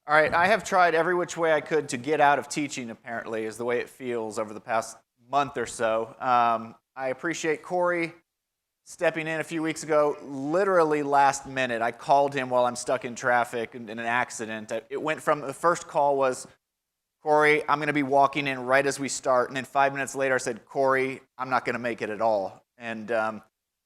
All right, I have tried every which way I could to get out of teaching, apparently, is the way it feels over the past month or so. I appreciate Corey stepping in a few weeks ago, literally last minute. I called him while I'm stuck in traffic in an accident. It went from, the first call was, Corey, I'm going to be walking in right as we start. And then 5 minutes later, I said, Corey, I'm not going to make it at all. And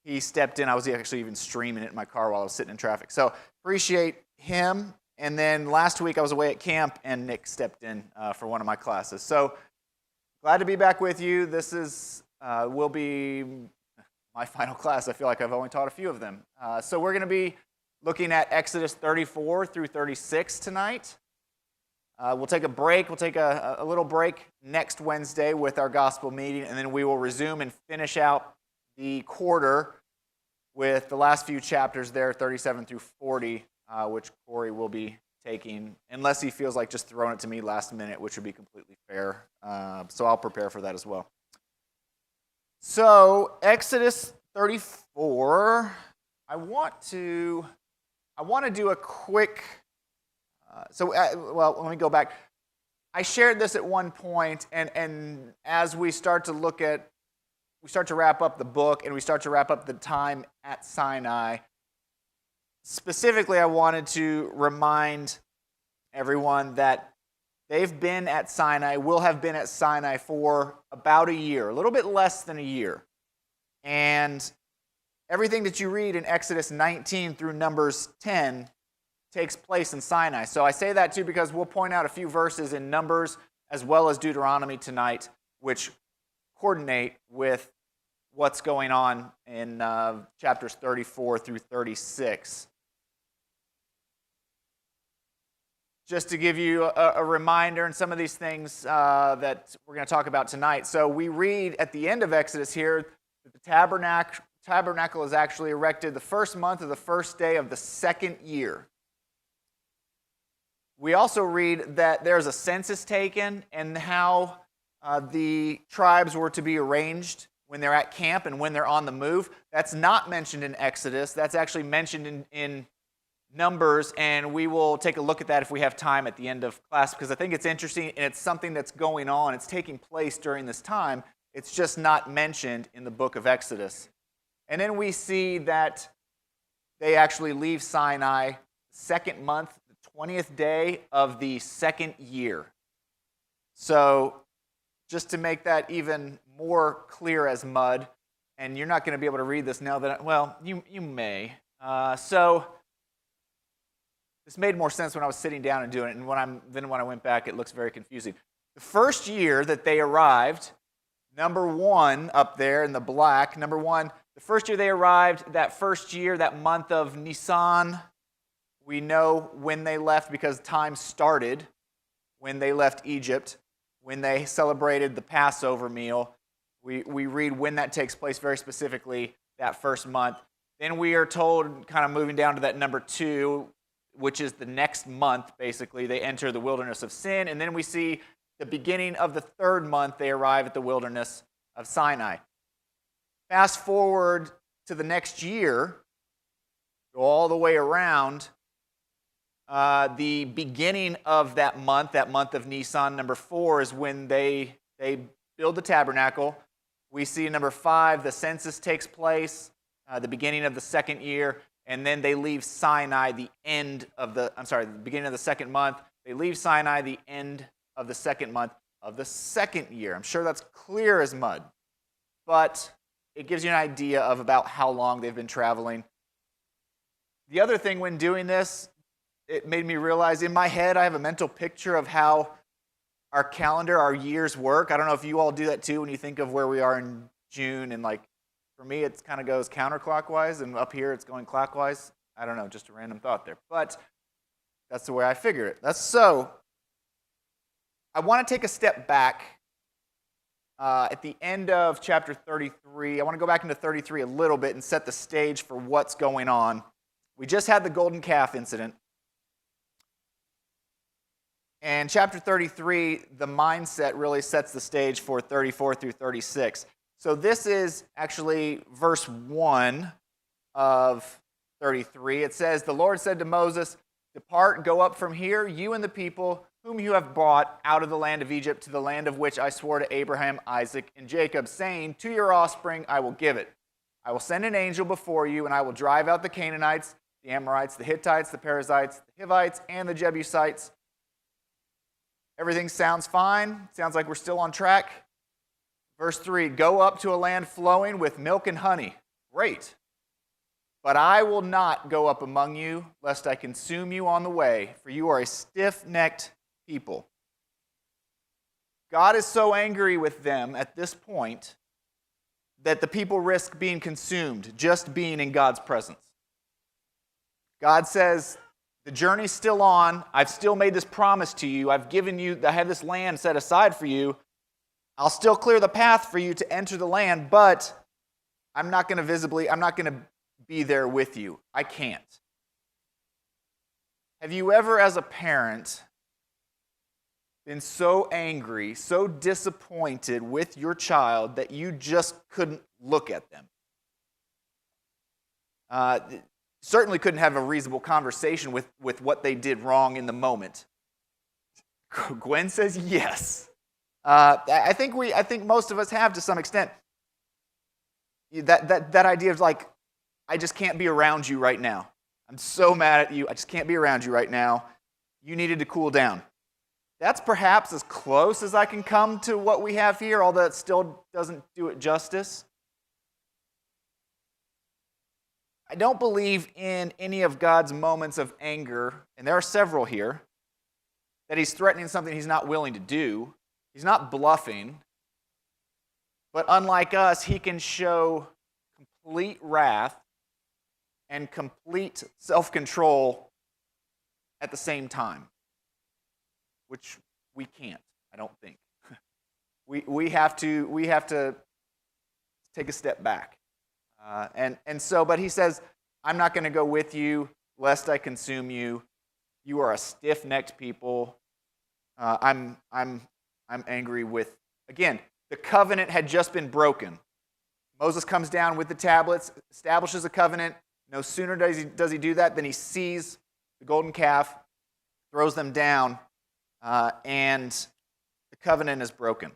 he stepped in. I was actually even streaming it in my car while I was sitting in traffic. So appreciate him. And then last week I was away at camp, and Nick stepped in for one of my classes. So glad to be back with you. This will be my final class. I feel like I've only taught a few of them. So we're going to be looking at Exodus 34 through 36 tonight. We'll take a break. We'll take a little break next Wednesday with our gospel meeting, and then we will resume and finish out the quarter with the last few chapters there, 37 through 40. Which Corey will be taking, unless he feels like just throwing it to me last minute, which would be completely fair. So I'll prepare for that as well. So Exodus 34, I want to do a quick. Let me go back. I shared this at one point, and as we start to wrap up the book, and we start to wrap up the time at Sinai. Specifically, I wanted to remind everyone that they've been at Sinai, will have been at Sinai for about a year, a little bit less than a year. And everything that you read in Exodus 19 through Numbers 10 takes place in Sinai. So I say that too because we'll point out a few verses in Numbers as well as Deuteronomy tonight, which coordinate with what's going on in chapters 34 through 36. Just to give you a reminder, and some of these things that we're going to talk about tonight. So we read at the end of Exodus here that the tabernacle is actually erected the first month of the first day of the second year. We also read that there's a census taken and how the tribes were to be arranged when they're at camp and when they're on the move. That's not mentioned in Exodus. That's actually mentioned in Numbers, and we will take a look at that if we have time at the end of class, because I think it's interesting, and it's something that's going on. It's taking place during this time. It's just not mentioned in the book of Exodus. And then we see that they actually leave Sinai second month, the 20th day of the second year. So just to make that even more clear as mud, and you're not going to be able to read this now that, well, you may. So this made more sense when I was sitting down and doing it, and when I went back, it looks very confusing. The first year that they arrived, number one up there in the black, number one, the first year they arrived, that first year, that month of Nisan, we know when they left because time started when they left Egypt, when they celebrated the Passover meal. We read when that takes place very specifically, that first month. Then we are told, kind of moving down to that number 2, which is the next month, basically, they enter the wilderness of Sin. And then we see the beginning of the third month, they arrive at the wilderness of Sinai. Fast forward to the next year, go all the way around, the beginning of that month of Nisan, number 4, is when they build the tabernacle. We see number 5, the census takes place, the beginning of the second year. And then they leave Sinai the beginning of the second month. They leave Sinai the end of the second month of the second year. I'm sure that's clear as mud. But it gives you an idea of about how long they've been traveling. The other thing when doing this, it made me realize in my head I have a mental picture of how our calendar, our years work. I don't know if you all do that too when you think of where we are in June and like, for me, it kind of goes counterclockwise, and up here it's going clockwise. I don't know, just a random thought there. But that's the way I figure it. So I want to take a step back at the end of chapter 33. I want to go back into 33 a little bit and set the stage for what's going on. We just had the golden calf incident. And chapter 33, the mindset really sets the stage for 34 through 36. So this is actually verse 1 of 33. It says, "The Lord said to Moses, Depart, go up from here, you and the people whom you have brought out of the land of Egypt to the land of which I swore to Abraham, Isaac, and Jacob, saying, to your offspring I will give it. I will send an angel before you, and I will drive out the Canaanites, the Amorites, the Hittites, the Perizzites, the Hivites, and the Jebusites. Everything sounds fine. Sounds like we're still on track. Verse 3, go up to a land flowing with milk and honey. Great. But I will not go up among you, lest I consume you on the way, for you are a stiff-necked people. God is so angry with them at this point that the people risk being consumed just being in God's presence. God says, the journey's still on. I've still made this promise to you. I have this land set aside for you. I'll still clear the path for you to enter the land, but I'm not going to be there with you. I can't. Have you ever, as a parent, been so angry, so disappointed with your child that you just couldn't look at them? Certainly couldn't have a reasonable conversation with what they did wrong in the moment. Gwen says yes. I think most of us have to some extent. That idea of like, I just can't be around you right now. I'm so mad at you. I just can't be around you right now. You needed to cool down. That's perhaps as close as I can come to what we have here, although it still doesn't do it justice. I don't believe in any of God's moments of anger, and there are several here, that he's threatening something he's not willing to do. He's not bluffing. But unlike us, he can show complete wrath and complete self-control at the same time, which we can't, I don't think. We have to take a step back. But he says, I'm not going to go with you, lest I consume you. You are a stiff-necked people. I'm angry with, again, the covenant had just been broken. Moses comes down with the tablets, establishes a covenant. No sooner does he do that than he sees the golden calf, throws them down, and the covenant is broken.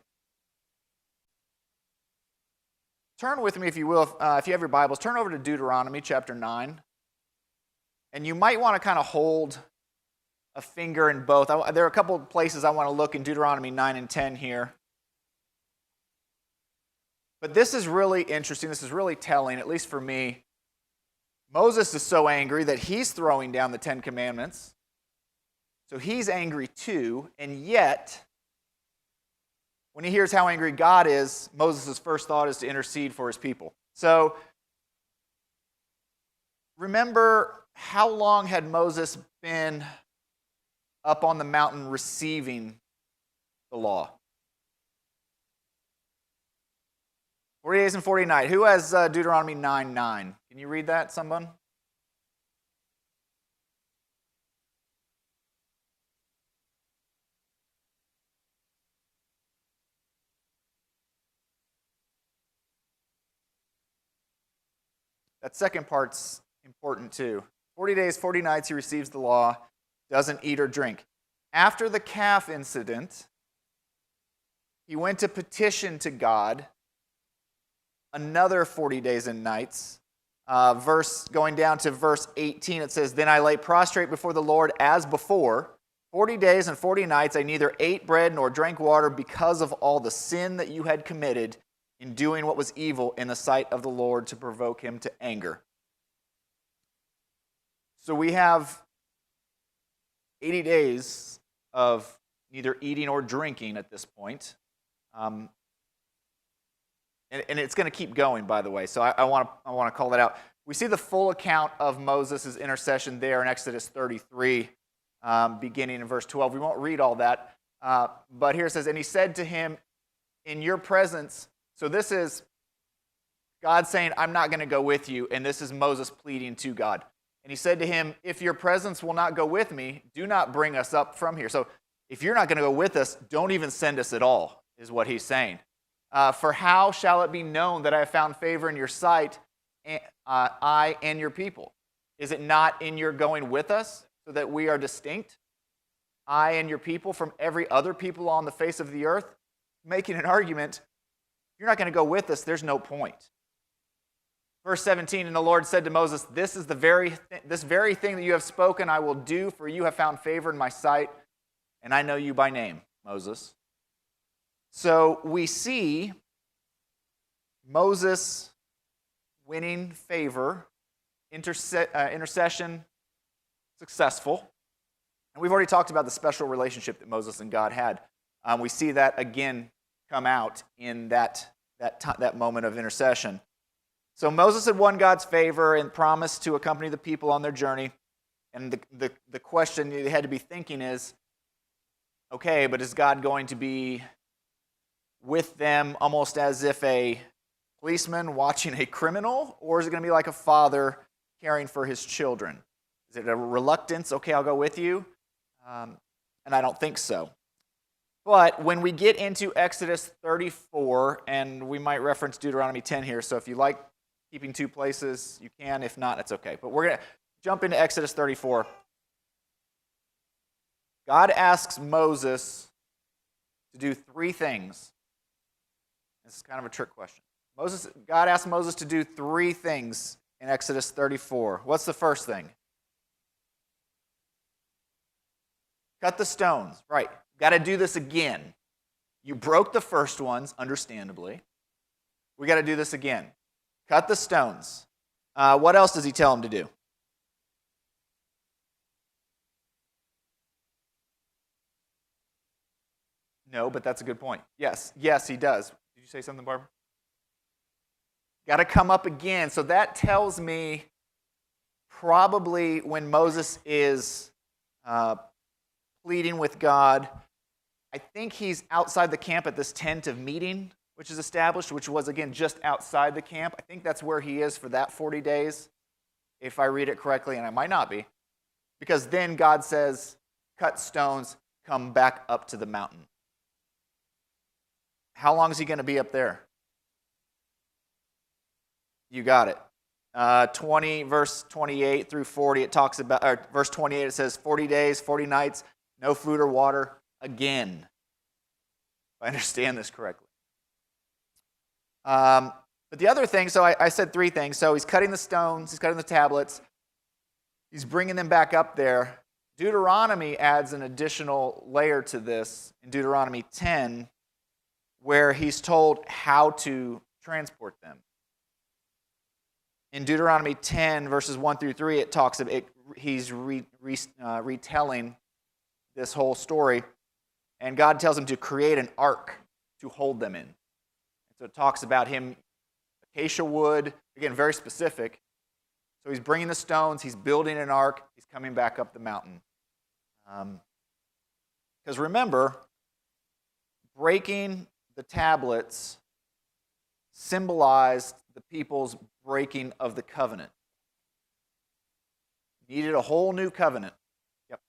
Turn with me, if you will, if you have your Bibles, turn over to Deuteronomy chapter 9. And you might want to kind of hold a finger in both. There are a couple of places I want to look in Deuteronomy 9 and 10 here. But this is really interesting. This is really telling, at least for me. Moses is so angry that he's throwing down the Ten Commandments. So he's angry too, and yet, when he hears how angry God is, Moses' first thought is to intercede for his people. So, remember, how long had Moses been up on the mountain receiving the law? 40 days and 40 nights. Who has Deuteronomy 9:9? Can you read that, someone? That second part's important too. 40 days, 40 nights he receives the law, doesn't eat or drink. After the calf incident, he went to petition to God another 40 days and nights. Going down to verse 18, it says, then I lay prostrate before the Lord as before. 40 days and 40 nights I neither ate bread nor drank water because of all the sin that you had committed in doing what was evil in the sight of the Lord to provoke him to anger. So we have 80 days of neither eating or drinking at this point. And it's going to keep going, by the way, so I want to call that out. We see the full account of Moses' intercession there in Exodus 33, beginning in verse 12. We won't read all that, but here it says, and he said to him, in your presence. So this is God saying, I'm not going to go with you, and this is Moses pleading to God. And he said to him, if your presence will not go with me, do not bring us up from here. So if you're not going to go with us, don't even send us at all, is what he's saying. For how shall it be known that I have found favor in your sight, I and your people? Is it not in your going with us? so that we are distinct, I and your people, from every other people on the face of the earth, making an argument, you're not going to go with us, there's no point. Verse 17, and the Lord said to Moses, this very thing that you have spoken I will do, for you have found favor in my sight, and I know you by name, Moses. So we see Moses winning favor, intercession successful. And we've already talked about the special relationship that Moses and God had. We see that again come out in that moment of intercession. So Moses had won God's favor and promised to accompany the people on their journey. And the question they had to be thinking is, okay, but is God going to be with them almost as if a policeman watching a criminal, or is it going to be like a father caring for his children? Is it a reluctance? Okay, I'll go with you. And I don't think so. But when we get into Exodus 34, and we might reference Deuteronomy 10 here, so if you like keeping two places, you can. If not, it's okay. But we're going to jump into Exodus 34. God asks Moses to do three things. This is kind of a trick question. God asked Moses to do three things in Exodus 34. What's the first thing? Cut the stones. Right. Got to do this again. You broke the first ones, understandably. We got to do this again. Cut the stones. What else does he tell him to do? No, but that's a good point. Yes, he does. Did you say something, Barbara? Got to come up again. So that tells me probably when Moses is pleading with God, I think he's outside the camp at this tent of meeting, which is established, which was, again, just outside the camp. I think that's where he is for that 40 days, if I read it correctly, and I might not be. Because then God says, cut stones, come back up to the mountain. How long is he going to be up there? You got it. 20, verse 28 through 40, it talks about, or verse 28, it says 40 days, 40 nights, no food or water again. If I understand this correctly. But the other thing, so I said three things. So he's cutting the stones, he's cutting the tablets, he's bringing them back up there. Deuteronomy adds an additional layer to this in Deuteronomy 10, where he's told how to transport them. In Deuteronomy 10, verses 1 through 3, it talks about he's retelling this whole story, and God tells him to create an ark to hold them in. And so it talks about him, acacia wood, again, very specific. So he's bringing the stones, he's building an ark, he's coming back up the mountain. Because remember, breaking the tablets symbolized the people's breaking of the covenant. Needed a whole new covenant. Yep.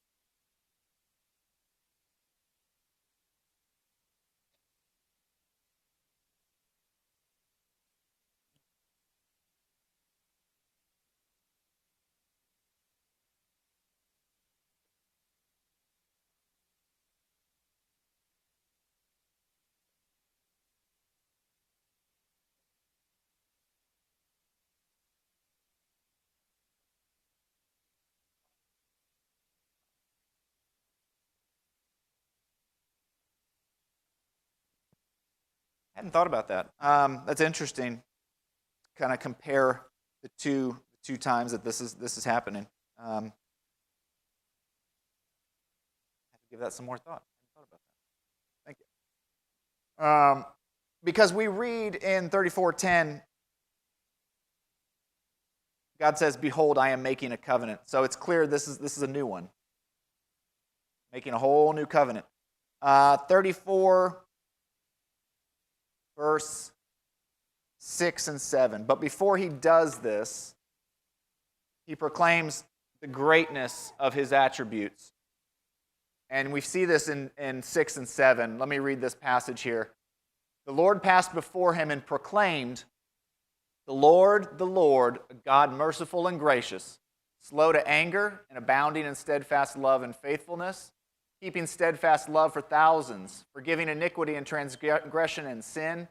I hadn't thought about that. That's interesting. Kind of compare the two times that this is happening. I have to give that some more thought. I hadn't thought about that. Thank you. Because we read in 34:10, God says, "Behold, I am making a covenant." So it's clear this is a new one, making a whole new covenant. 34. Verse 6 and 7. But before he does this, he proclaims the greatness of his attributes. And we see this in 6 and 7. Let me read this passage here. The Lord passed before him and proclaimed, the Lord, a God merciful and gracious, slow to anger, and abounding in steadfast love and faithfulness, keeping steadfast love for thousands, forgiving iniquity and transgression and sin,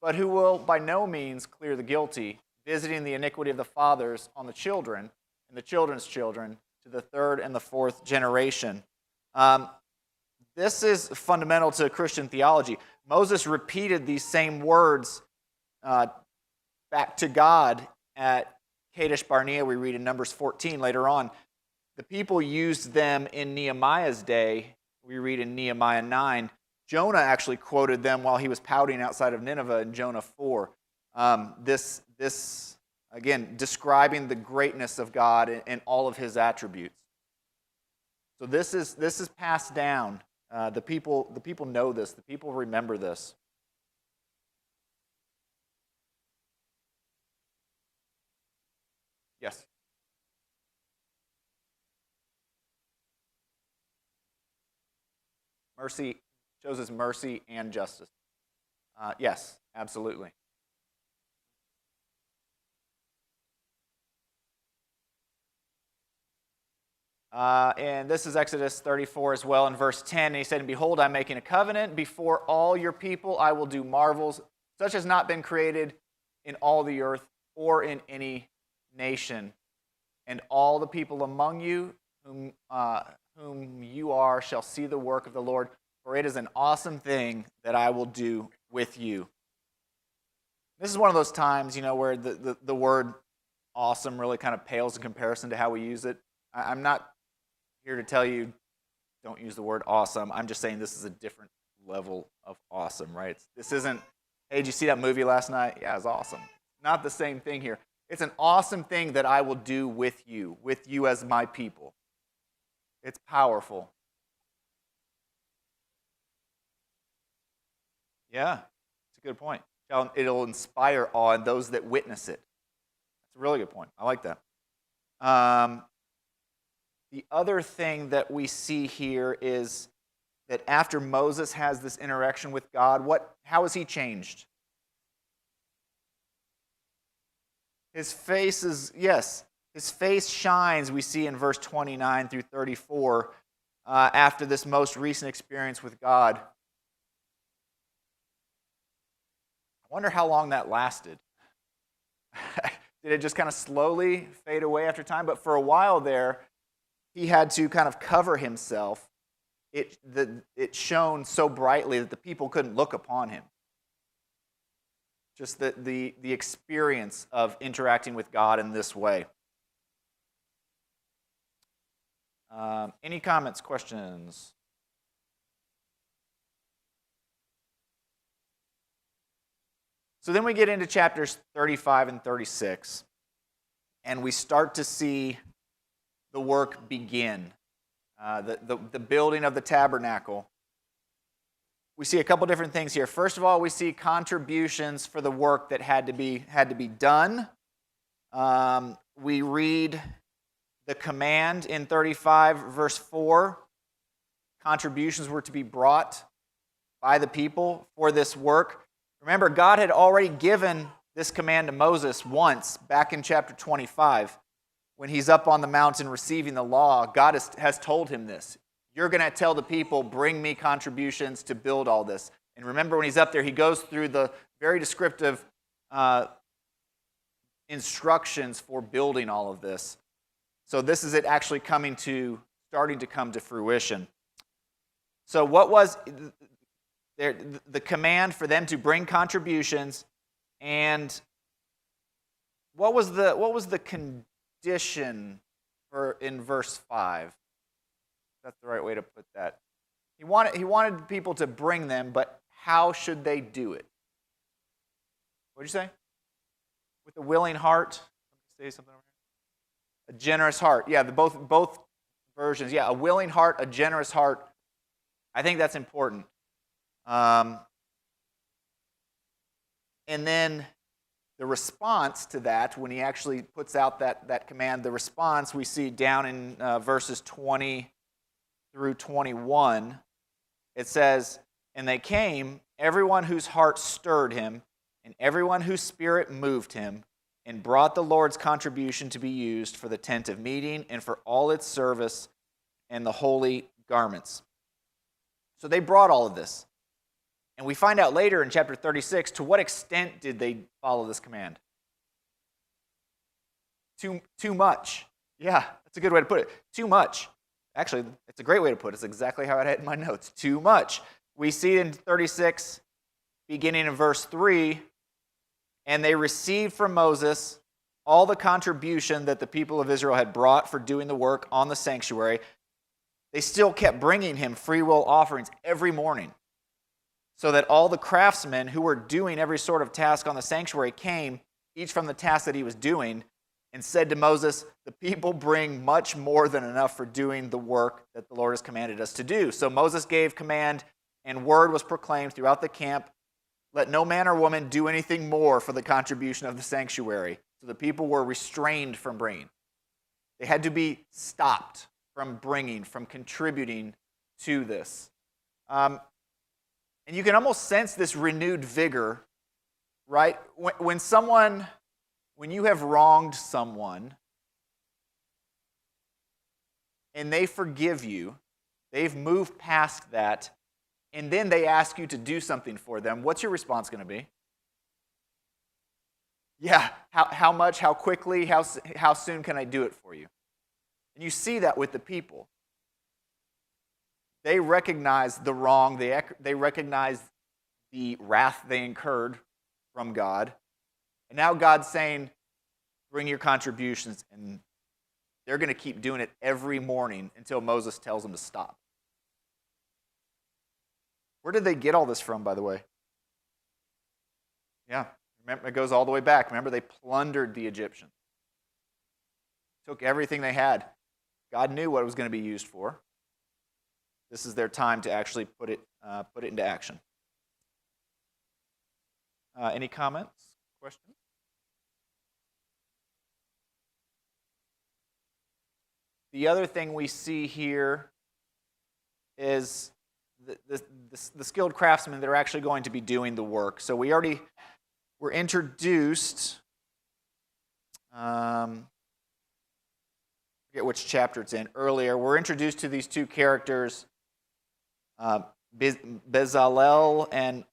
but who will by no means clear the guilty, visiting the iniquity of the fathers on the children and the children's children to the third and the fourth generation. This is fundamental to Christian theology. Moses repeated these same words back to God at Kadesh Barnea. We read in Numbers 14 later on. The people used them in Nehemiah's day. We read in Nehemiah 9. Jonah actually quoted them while he was pouting outside of Nineveh in Jonah 4. This again, describing the greatness of God and all of his attributes. So this is passed down. The people know this. The people remember this. Yes. Mercy shows us mercy and justice. Yes, absolutely. And this is Exodus 34 as well in verse 10. And he said, "And behold, I'm making a covenant. Before all your people I will do marvels, such as not been created in all the earth or in any nation. And all the people among you whom you are shall see the work of the Lord, for it is an awesome thing that I will do with you." This is one of those times, where the word awesome really kind of pales in comparison to how we use it. I'm not here to tell you don't use the word awesome. I'm just saying this is a different level of awesome, right? This isn't, hey, did you see that movie last night? Yeah, it was awesome. Not the same thing here. It's an awesome thing that I will do with you as my people. It's powerful. Yeah, it's a good point. It'll inspire awe in those that witness it. That's a really good point. I like that. The other thing that we see here is that after Moses has this interaction with God, how is he changed? His face shines, we see in verse 29 through 34, after this most recent experience with God. I wonder how long that lasted. Did it just kind of slowly fade away after time? But for a while there, he had to kind of cover himself. It shone so brightly that the people couldn't look upon him. Just the experience of interacting with God in this way. Any comments, questions? So then we get into chapters 35 and 36, and we start to see the work begin, the building of the tabernacle. We see a couple different things here. First of all, we see contributions for the work that had to be done. We read the command in 35, verse 4. Contributions were to be brought by the people for this work. Remember, God had already given this command to Moses once, back in chapter 25. When he's up on the mountain receiving the law, God has told him this. You're going to tell the people, bring me contributions to build all this. And remember, when he's up there, he goes through the very descriptive instructions for building all of this. So this is it actually starting to come to fruition. So what was the command for them to bring contributions, and what was the condition in verse 5? That's the right way to put that. He wanted people to bring them, but how should they do it? What did you say? With a willing heart. Say something over here. A generous heart. Yeah, both versions. Yeah, a willing heart, a generous heart. I think that's important. And then the response to that, when he actually puts out that command, the response we see down in verses 20 through 21. It says, "And they came, everyone whose heart stirred him, and everyone whose spirit moved him, and brought the Lord's contribution to be used for the tent of meeting and for all its service and the holy garments. So they brought all of this. And we find out later in chapter 36, to what extent did they follow this command? Too much. Yeah, that's a good way to put it. Too much. Actually, it's a great way to put it. It's exactly how I had it in my notes. Too much. We see in 36, beginning in verse 3, and they received from Moses all the contribution that the people of Israel had brought for doing the work on the sanctuary. They still kept bringing him free will offerings every morning, so that all the craftsmen who were doing every sort of task on the sanctuary came, each from the task that he was doing, and said to Moses, "The people bring much more than enough for doing the work that the Lord has commanded us to do." So Moses gave command, and word was proclaimed throughout the camp, "Let no man or woman do anything more for the contribution of the sanctuary." So the people were restrained from bringing. They had to be stopped from bringing, from contributing to this. And you can almost sense this renewed vigor, right? When you have wronged someone and they forgive you, they've moved past that, and then they ask you to do something for them, what's your response going to be? Yeah, how much, how quickly, how soon can I do it for you? And you see that with the people. They recognize the wrong, they recognize the wrath they incurred from God. And now God's saying, bring your contributions, and they're going to keep doing it every morning until Moses tells them to stop. Where did they get all this from, by the way? Yeah, remember, it goes all the way back. Remember, they plundered the Egyptians. Took everything they had. God knew what it was going to be used for. This is their time to actually put it into action. Any comments, questions? The other thing we see here is the skilled craftsmen that are actually going to be doing the work. So we already were introduced, I forget which chapter it's in, earlier. We're introduced to these two characters, Bezalel and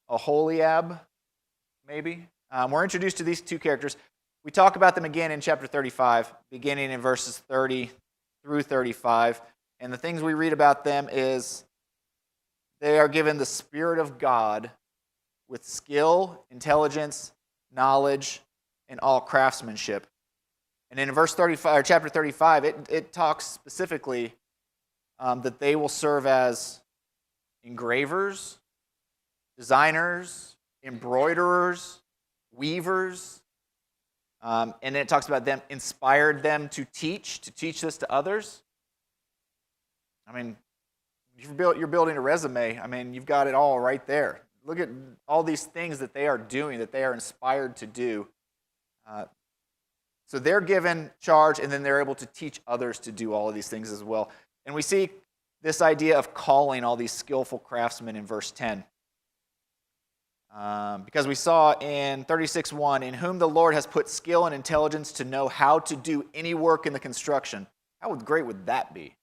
Aholiab, maybe. We're introduced to these two characters. We talk about them again in chapter 35, beginning in verses 30 through 35. And the things we read about them is they are given the Spirit of God with skill, intelligence, knowledge, and all craftsmanship. And in verse 35, or chapter 35, it talks specifically that they will serve as engravers, designers, embroiderers, weavers. And then it talks about them, inspired them to teach this to others. I mean, you're building a resume. I mean, you've got it all right there. Look at all these things that they are doing, that they are inspired to do. So they're given charge, and then they're able to teach others to do all of these things as well. And we see this idea of calling all these skillful craftsmen in verse 10. Because we saw in 36:1, in whom the Lord has put skill and intelligence to know how to do any work in the construction. How great would that be?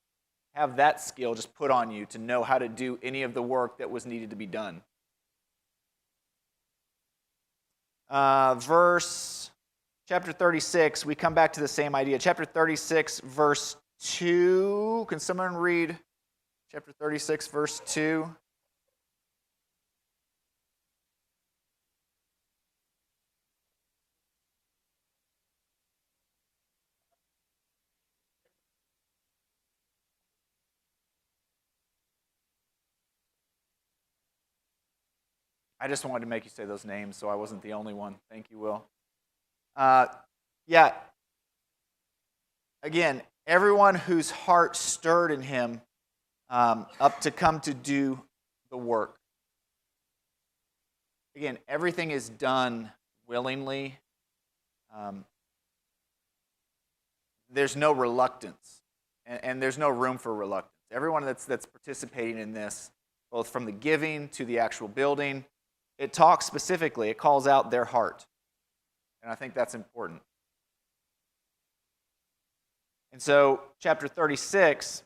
Have that skill just put on you to know how to do any of the work that was needed to be done. Chapter 36, we come back to the same idea. Chapter 36, verse 2. Can someone read chapter 36, verse 2? I just wanted to make you say those names so I wasn't the only one. Thank you, Will. Again, everyone whose heart stirred in him up to come to do the work. Again, everything is done willingly. There's no reluctance, and there's no room for reluctance. Everyone that's participating in this, both from the giving to the actual building, it talks specifically, it calls out their heart. And I think that's important. And so, chapter 36,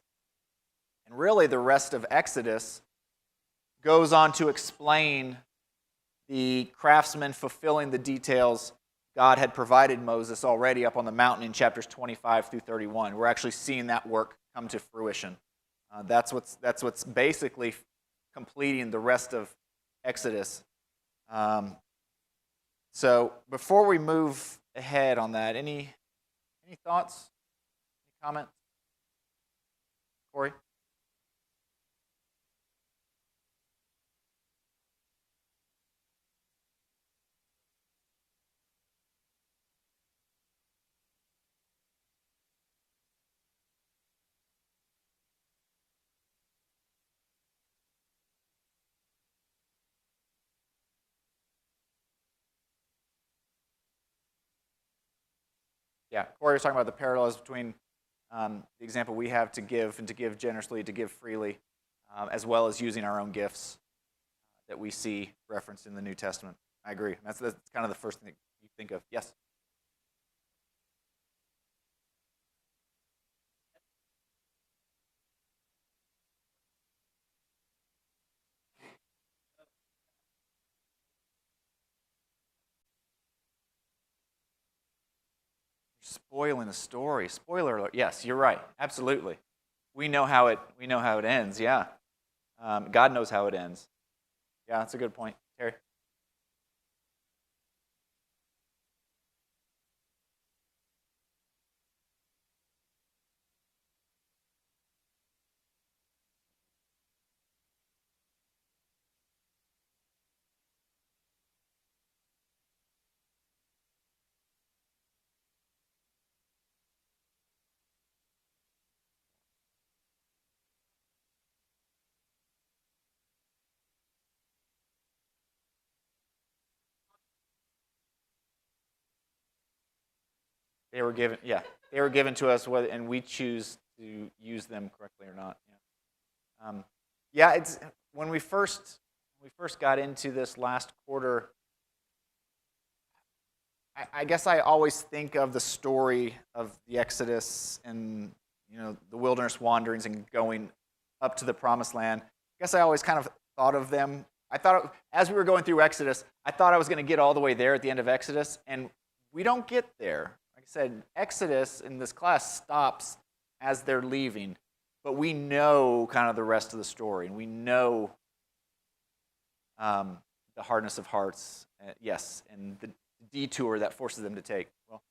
and really the rest of Exodus, goes on to explain the craftsmen fulfilling the details God had provided Moses already up on the mountain in chapters 25 through 31. We're actually seeing that work come to fruition. That's what's basically completing the rest of Exodus. So before we move ahead on that, any thoughts? Any comments? Corey? Yeah, Corey was talking about the parallels between the example we have to give and to give generously, to give freely, as well as using our own gifts that we see referenced in the New Testament. I agree. That's kind of the first thing that you think of. Yes? Spoiling the story. Spoiler alert. Yes, you're right. Absolutely. We know how it ends. Yeah. God knows how it ends. Yeah, that's a good point, Terry. They were given. Yeah, they were given to us, and we choose to use them correctly or not. Yeah. Yeah. It's when we first got into this last quarter. I guess I always think of the story of the Exodus and the wilderness wanderings and going up to the promised land. I guess I always kind of thought of them. I thought as we were going through Exodus, I thought I was going to get all the way there at the end of Exodus, and we don't get there. Like I said, Exodus in this class stops as they're leaving, but we know kind of the rest of the story, and we know the hardness of hearts, yes, and the detour that forces them to take. Well,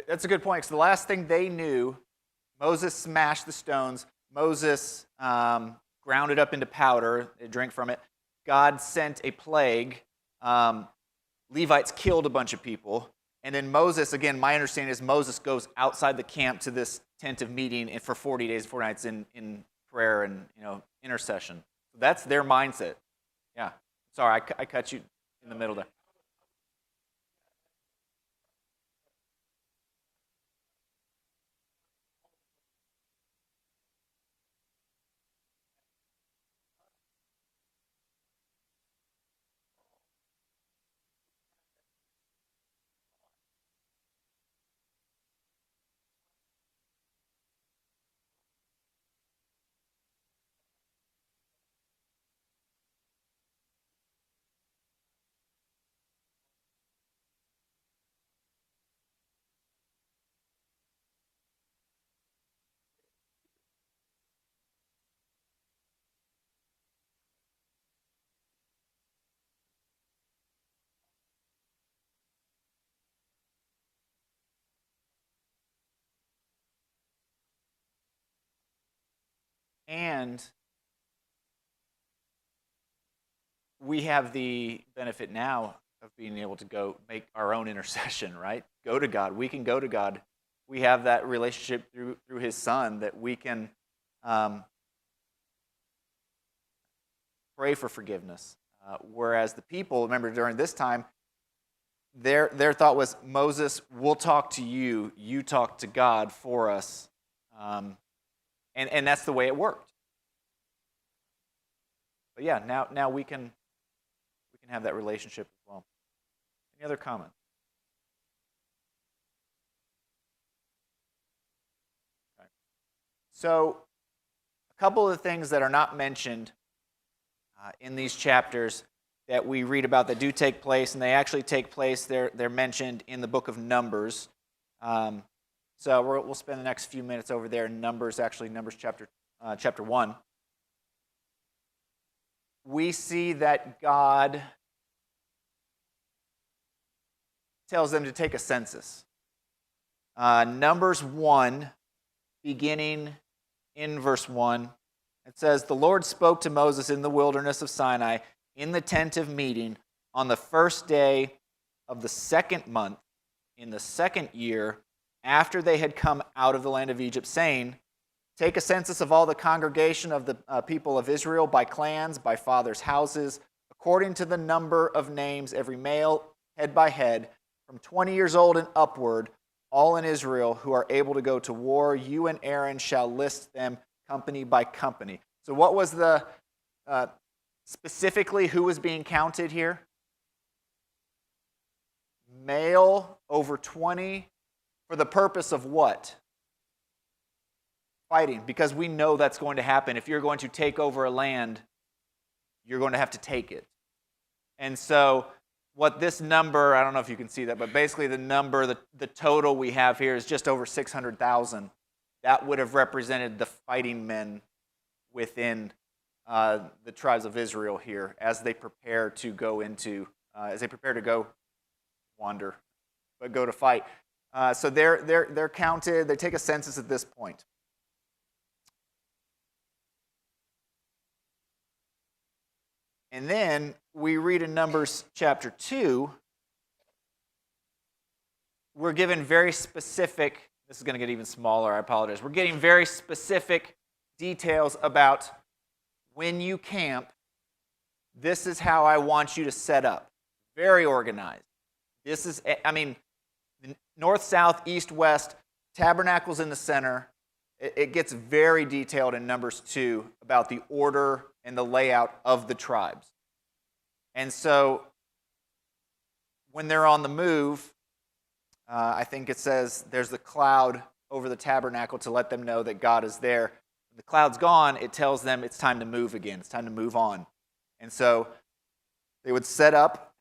that's a good point. Because the last thing they knew, Moses smashed the stones. Moses ground it up into powder. They drank from it. God sent a plague. Levites killed a bunch of people. And then Moses, again, my understanding is Moses goes outside the camp to this tent of meeting and for 40 days, 4 nights in prayer and intercession. So that's their mindset. Yeah. Sorry, I cut you in the middle there. And we have the benefit now of being able to go make our own intercession, right? Go to God. We can go to God. We have that relationship through His Son that we can pray for forgiveness. Whereas the people, remember during this time, their thought was, Moses, we'll talk to you. You talk to God for us. And that's the way it worked. But yeah, now we can have that relationship as well. Any other comments? Okay. So a couple of the things that are not mentioned in these chapters that we read about that do take place, and they actually take place, they're mentioned in the book of Numbers. So we'll spend the next few minutes over there in Numbers, actually Numbers chapter 1. We see that God tells them to take a census. Numbers 1, beginning in verse 1, it says, "The Lord spoke to Moses in the wilderness of Sinai in the tent of meeting on the first day of the second month in the second year after they had come out of the land of Egypt, saying, take a census of all the congregation of the people of Israel by clans, by fathers' houses, according to the number of names, every male, head by head, from 20 years old and upward, all in Israel who are able to go to war. You and Aaron shall list them company by company." So what was the, specifically who was being counted here? Male over 20, for the purpose of what? Fighting, because we know that's going to happen. If you're going to take over a land, you're going to have to take it. And so what this number, I don't know if you can see that, but basically the number, the total we have here is just over 600,000. That would have represented the fighting men within the tribes of Israel here as they prepare to go wander, but go to fight. So they're counted. They take a census at this point. And then we read in Numbers chapter 2, we're given very specific, this is going to get even smaller, I apologize. We're getting very specific details about when you camp, this is how I want you to set up. Very organized. This is, north, south, east, west, tabernacles in the center. It gets very detailed in Numbers 2 about the order and the layout of the tribes. And so when they're on the move, I think it says there's the cloud over the tabernacle to let them know that God is there. When the cloud's gone, it tells them it's time to move again. It's time to move on. And so they would set up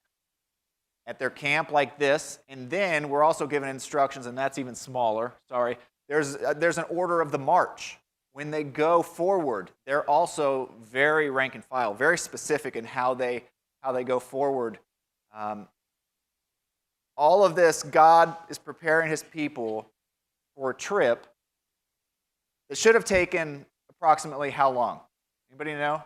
at their camp like this, and then we're also given instructions, and that's even smaller, There's an order of the march. When they go forward, they're also very rank and file, very specific in how they go forward. All of this, God is preparing His people for a trip that should have taken approximately how long? Anybody know?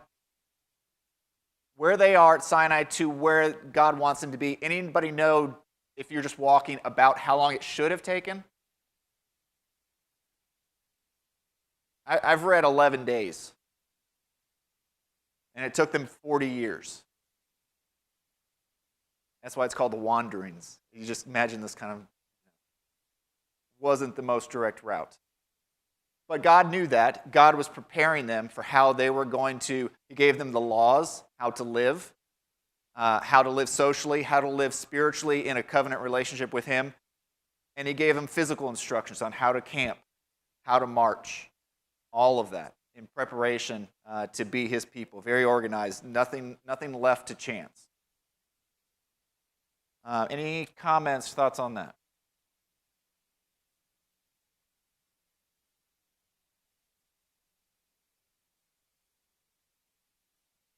Where they are at Sinai to where God wants them to be. Anybody know, if you're just walking, about how long it should have taken? I've read 11 days. And it took them 40 years. That's why it's called the Wanderings. You just imagine this kind of wasn't the most direct route. But God knew that. God was preparing them for how they were going to, He gave them the laws, how to live socially, how to live spiritually in a covenant relationship with Him. And He gave them physical instructions on how to camp, how to march, all of that in preparation to be His people. Very organized, nothing left to chance. Any comments, thoughts on that?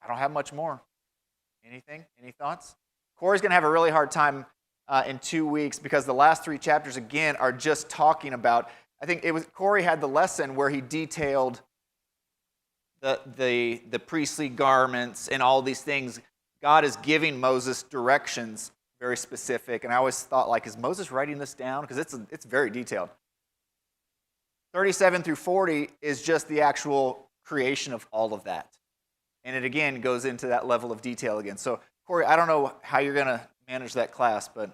I don't have much more. Anything? Any thoughts? Corey's going to have a really hard time in 2 weeks because the last 3 chapters, again, are just talking about, I think it was Corey had the lesson where he detailed the priestly garments and all these things. God is giving Moses directions, very specific. And I always thought, like, is Moses writing this down? Because it's very detailed. 37 through 40 is just the actual creation of all of that. And it, again, goes into that level of detail again. So, Corey, I don't know how you're going to manage that class, but...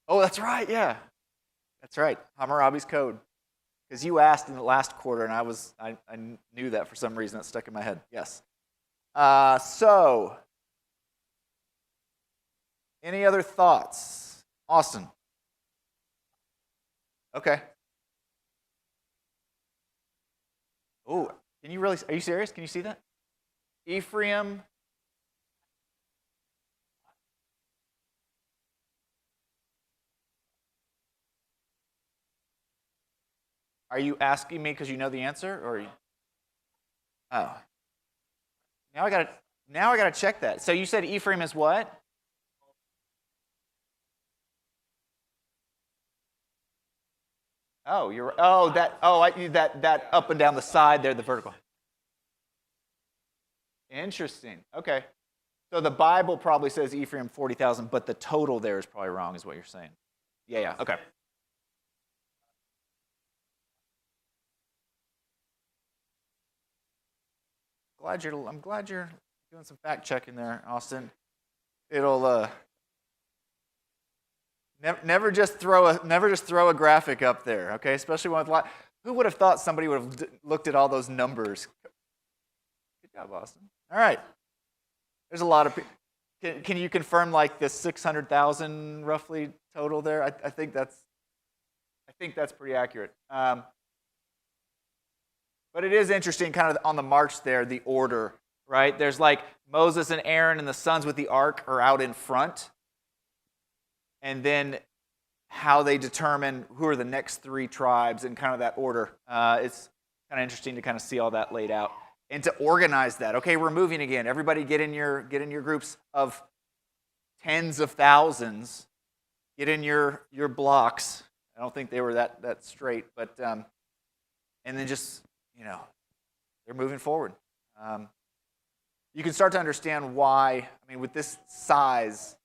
Oh, that's right, yeah. That's right, Hammurabi's Code. Because you asked in the last quarter, and I knew that for some reason. That stuck in my head. Yes. So, any other thoughts? Austin? Okay. Oh, can you really, are you serious? Can you see that? Ephraim. Are you asking me because you know the answer, or? Oh. Now I gotta check that. So you said Ephraim is what? Oh, that up and down the side there, the vertical. Interesting. Okay. So the Bible probably says Ephraim 40,000, but the total there is probably wrong, is what you're saying. Yeah. Okay. I'm glad you're doing some fact checking there, Austin. It'll never just throw a graphic up there, okay? Especially one with a lot. Who would have thought somebody would have looked at all those numbers? Good job, Austin. All right. There's a lot of people. Can you confirm like the 600,000 roughly total there? I think that's pretty accurate. But it is interesting, kind of on the march there, the order, right? There's like Moses and Aaron and the sons with the ark are out in front, and then how they determine who are the next three tribes and kind of that order. It's kind of interesting to kind of see all that laid out. And to organize that. Okay, we're moving again. Everybody get in your groups of tens of thousands. Get in your blocks. I don't think they were that straight, but and then just, they're moving forward. You can start to understand why, with this size,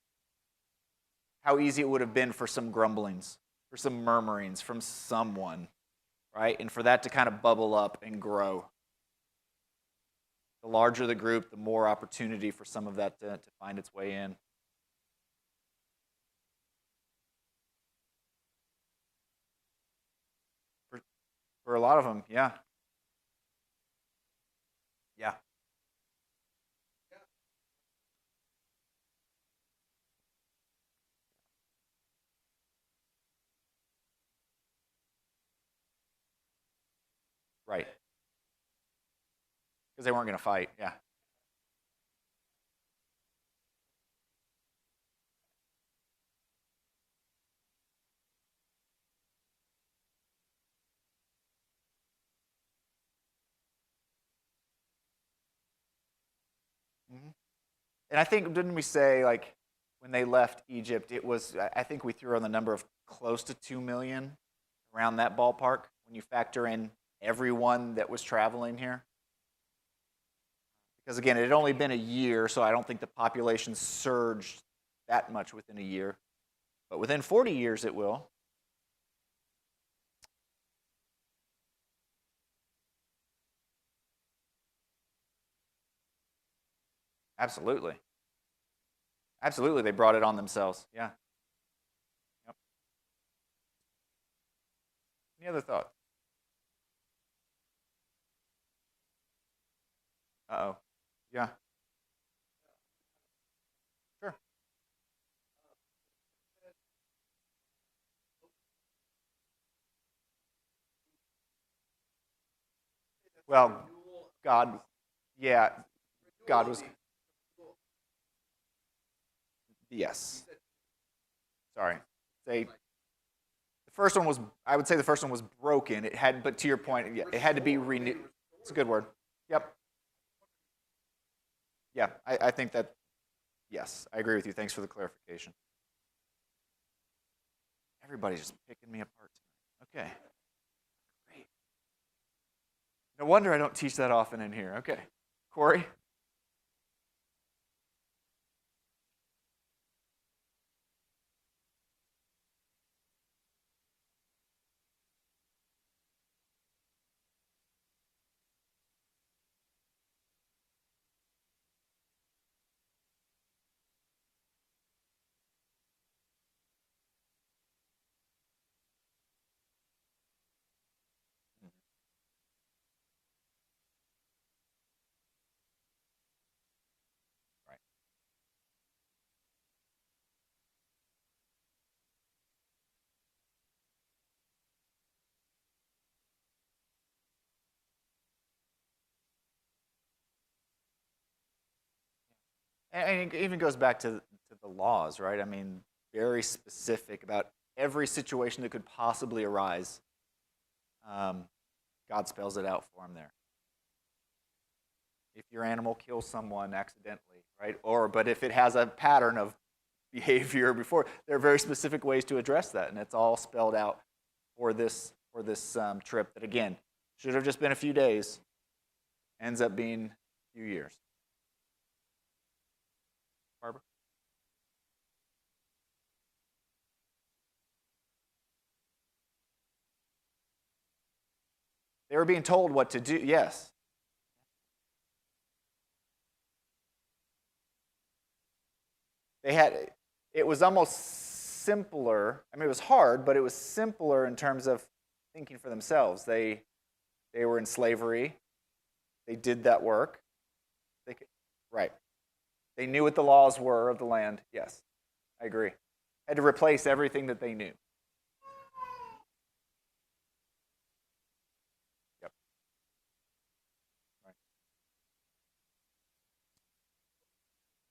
how easy it would have been for some grumblings, for some murmurings from someone, right? And for that to kind of bubble up and grow. The larger the group, the more opportunity for some of that to find its way in. For a lot of them, yeah. Yeah. Right. Because they weren't going to fight, yeah. Mm-hmm. And I think, didn't we say, like, when they left Egypt, it was, I think we threw on the number of close to 2 million, around that ballpark, when you factor in everyone that was traveling here? Because, again, it had only been a year, so I don't think the population surged that much within a year. But within 40 years, it will. Absolutely. Absolutely, they brought it on themselves. Yeah. Yep. Any other thoughts? Uh-oh. Yeah. Sure. Well, God, yeah, God was, yes. Sorry. The first one was, I would say the first one was broken. It had, but to your point, yeah, it had to be renewed. It's a good word. Yep. Yeah, I think that, yes, I agree with you. Thanks for the clarification. Everybody's just picking me apart tonight. Okay. Great. No wonder I don't teach that often in here. Okay. Corey? And it even goes back to the laws, right? I mean, very specific about every situation that could possibly arise. God spells it out for them there. If your animal kills someone accidentally, right? But if it has a pattern of behavior before, there are very specific ways to address that, and it's all spelled out for this trip that, again, should have just been a few days, ends up being a few years. Barbara? They were being told what to do, yes. It was almost simpler. I mean, it was hard, but it was simpler in terms of thinking for themselves. They were in slavery. They did that work. Right. They knew what the laws were of the land. Yes, I agree. Had to replace everything that they knew. Yep. Right.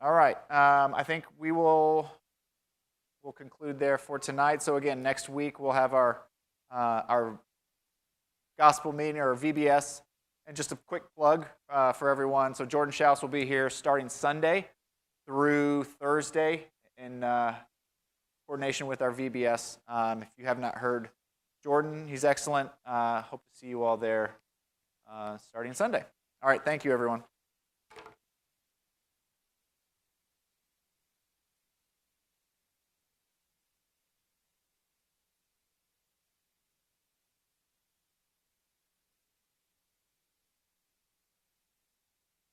All right. I think we'll conclude there for tonight. So again, next week we'll have our gospel meeting, or VBS. And just a quick plug for everyone. So Jordan Schaus will be here starting Sunday through Thursday in coordination with our VBS. If you have not heard Jordan, he's excellent. Hope to see you all there starting Sunday. All right, thank you, everyone.